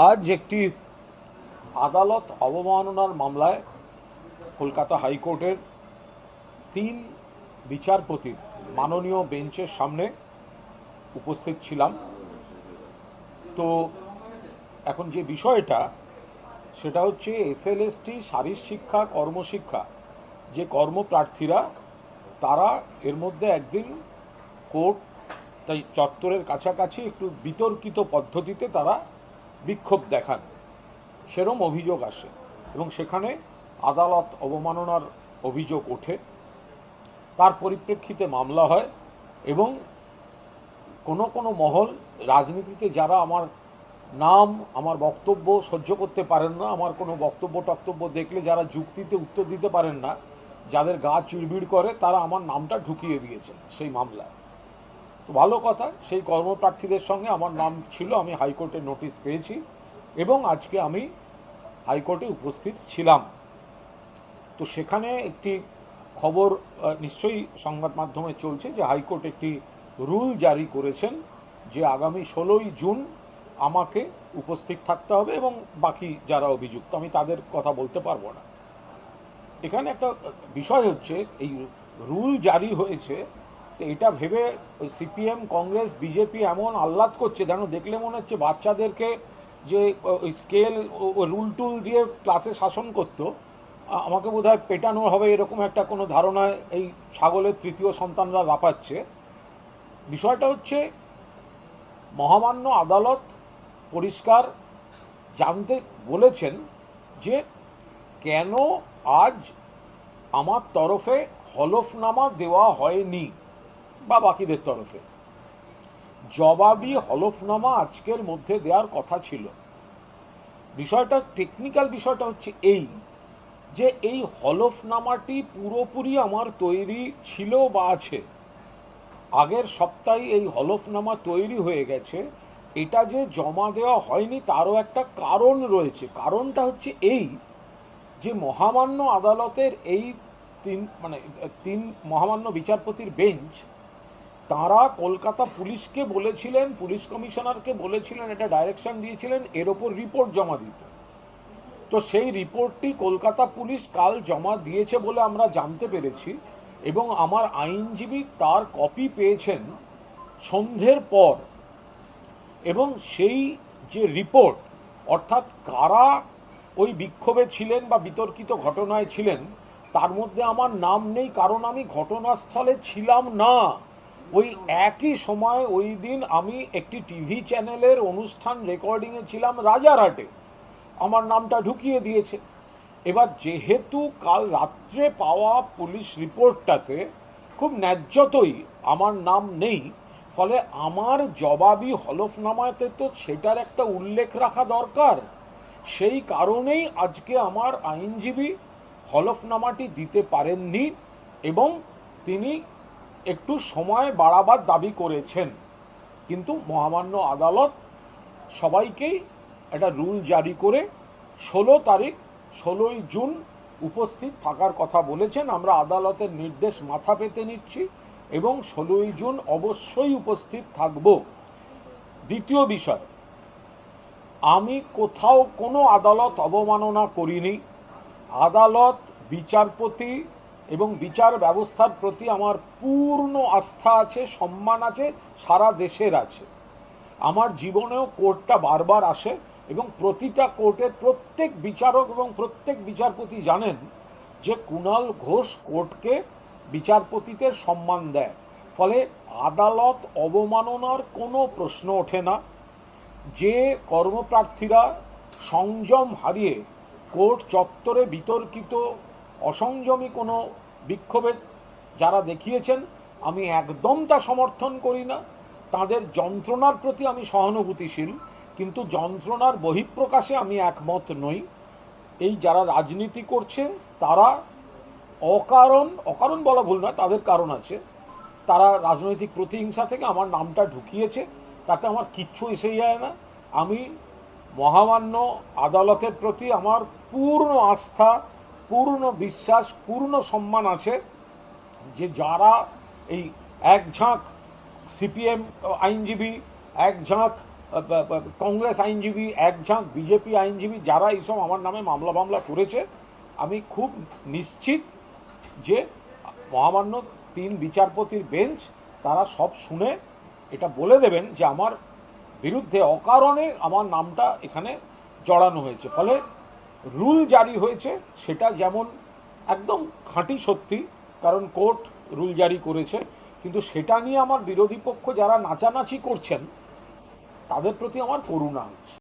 আজ একটি আদালত অবমাননার মামলায় কলকাতা হাইকোর্টের 3 বিচারপতির মাননীয় বেঞ্চের সামনে উপস্থিত ছিলাম। তো এখন যে বিষয়টা সেটা হচ্ছে এসএলএসটি শারীর শিক্ষা কর্মশিক্ষা যে কর্মপ্রার্থীরা তারা এর মধ্যে একদিন কোর্ট তাই চত্বরের কাছাকাছি একটু বিতর্কিত পদ্ধতিতে তারা বিক্ষোভ দেখান, সেরম অভিযোগ আসে এবং সেখানে আদালত অবমাননার অভিযোগ ওঠে। তার পরিপ্রেক্ষিতে মামলা হয় এবং কোনো কোনো মহল রাজনীতিতে যারা আমার নাম আমার বক্তব্য সহ্য করতে পারেন না, আমার কোনো বক্তব্য দেখলে যারা যুক্তিতে উত্তর দিতে পারেন না, যাদের গা চিড়বিড় করে, তারা আমার নামটা ঢুকিয়ে দিয়েছেন সেই মামলায়। তো ভালো কথা, সেই কর্মপ্রার্থীদের সঙ্গে আমার নাম ছিল, আমি হাইকোর্টের নোটিশ পেয়েছি এবং আজকে আমি হাইকোর্টে উপস্থিত ছিলাম। তো সেখানে একটি খবর নিশ্চয়ই সংবাদ মাধ্যমে চলছে যে হাইকোর্ট একটি রুল জারি করেছেন যে আগামী 16ই জুন আমাকে উপস্থিত থাকতে হবে এবং বাকি যারা অভিযুক্ত আমি তাদের কথা বলতে পারবো না। এখানে একটা বিষয় হচ্ছে, এই রুল জারি হয়েছে, তো এটা ভেবে সিপিএম কংগ্রেস বিজেপি এমন আহ্লাদ করছে যেন দেখলে মনে হচ্ছে বাচ্চাদেরকে যে ওই স্কেল ও রুল টুল দিয়ে ক্লাসে শাসন করতো, আমাকে বোধহয় পেটানো হবে এরকম একটা কোনো ধারণায় এই ছাগলের তৃতীয় সন্তানরা লাফাচ্ছে। বিষয়টা হচ্ছে মহামান্য আদালত পরিষ্কার জানতে বলেছেন যে কেন আজ আমার তরফে হলফনামা দেওয়া হয়নি বা বাকিদের তরফে। জবাবি হলফনামা আজকের মধ্যে দেওয়ার কথা ছিল। বিষয়টা টেকনিক্যাল বিষয়টা হচ্ছে এই যে এই হলফনামাটি পুরোপুরি আমার তৈরি ছিল বা আছে, আগের সপ্তাহে এই হলফনামা তৈরি হয়ে গেছে। এটা যে জমা দেওয়া হয়নি তারও একটা কারণ রয়েছে। কারণটা হচ্ছে এই যে মহামান্য আদালতের এই তিন মহামান্য বিচারপতির বেঞ্চ, তারা কলকাতা পুলিশকে বলেছিলেন, পুলিশ কমিশনারকে বলেছিলেন, এটা ডাইরেকশন দিয়েছিলেন এর ওপর রিপোর্ট জমা দিতে। তো সেই রিপোর্টটি কলকাতা পুলিশ কাল জমা দিয়েছে বলে আমরা জানতে পেরেছি এবং আমার আইনজীবী তার কপি পেয়েছেন সন্ধ্যের পর। এবং সেই যে রিপোর্ট, অর্থাৎ কারা ওই বিক্ষোভে ছিলেন বা বিতর্কিত ঘটনায় ছিলেন, তার মধ্যে আমার নাম নেই, কারণ আমি ঘটনাস্থলে ছিলাম না। ওই একই সময় ওই দিন আমি একটি টিভি চ্যানেলের অনুষ্ঠান রেকর্ডিংয়ে ছিলাম রাজারহাটে, আমার নামটা ঢুকিয়ে দিয়েছে। এবার যেহেতু কাল রাত্রে পাওয়া পুলিশ রিপোর্টটাতে খুব ন্যায্যতই আমার নাম নেই, ফলে আমার জবাবি হলফনামাতে তো সেটার একটা উল্লেখ রাখা দরকার। সেই কারণেই আজকে আমার আইনজীবী হলফনামাটি দিতে পারেননি এবং তিনি একটু সময় বাড়াবার দাবি করেছেন। কিন্তু মহামান্য আদালত সবাইকেই একটা রুল জারি করে 16ই জুন উপস্থিত থাকার কথা বলেছেন। আমরা আদালতের নির্দেশ মাথা পেতে নিচ্ছি এবং 16ই জুন অবশ্যই উপস্থিত থাকব। দ্বিতীয় বিষয়, আমি কোথাও কোনো আদালত অবমাননা করিনি। আদালত, বিচারপতি এবং বিচার ব্যবস্থার প্রতি আমার পূর্ণ আস্থা আছে, সম্মান আছে, সারা দেশের আছে। আমার জীবনেও কোর্টটা বারবার আসে এবং প্রতিটা কোর্টের প্রত্যেক বিচারক এবং প্রত্যেক বিচারপতি জানেন যে কুণাল ঘোষ কোর্টকে বিচারপতিদের সম্মান দেয়। ফলে আদালত অবমাননার কোনো প্রশ্ন ওঠে না। যে কর্মপ্রার্থীরা সংযম হারিয়ে কোর্ট চত্বরে বিতর্কিত অসংযমী কোনো বিক্ষোভে যারা দেখিয়েছেন, আমি একদম তা সমর্থন করি না। তাদের যন্ত্রণার প্রতি আমি সহানুভূতিশীল, কিন্তু যন্ত্রণার বহিঃপ্রকাশে আমি একমত নই। এই যারা রাজনীতি করছে তারা অকারণ বলা ভুল নয়, তাদের কারণ আছে, তারা রাজনৈতিক প্রতিহিংসা থেকে আমার নামটা ঢুকিয়েছে, তাতে আমার কিচ্ছু এসে যায় না। আমি মহামান্য আদালতের প্রতি আমার পূর্ণ আস্থা, পূর্ণ বিশ্বাস, পূর্ণ সম্মান আছে যে যারা এই এক ঝাঁক সিপিএম আইনজীবী, এক ঝাঁক কংগ্রেস আইনজীবী, এক ঝাঁক বিজেপি আইনজীবী, যারা এইসব আমার নামে মামলা করেছে, আমি খুব নিশ্চিত যে মহামান্য 3 বিচারপতির বেঞ্চ তারা সব শুনে এটা বলে দেবেন যে আমার বিরুদ্ধে অকারণে আমার নামটা এখানে জড়ানো হয়েছে। ফলে রুল জারি হয়েছে সেটা যেমন একদম খাঁটি সত্যি, কারণ কোর্ট রুল জারি করেছে, কিন্তু সেটা নিয়ে আমার বিরোধী পক্ষ যারা নাচানাচি করছেন তাদের প্রতি আমার করুণা হচ্ছে।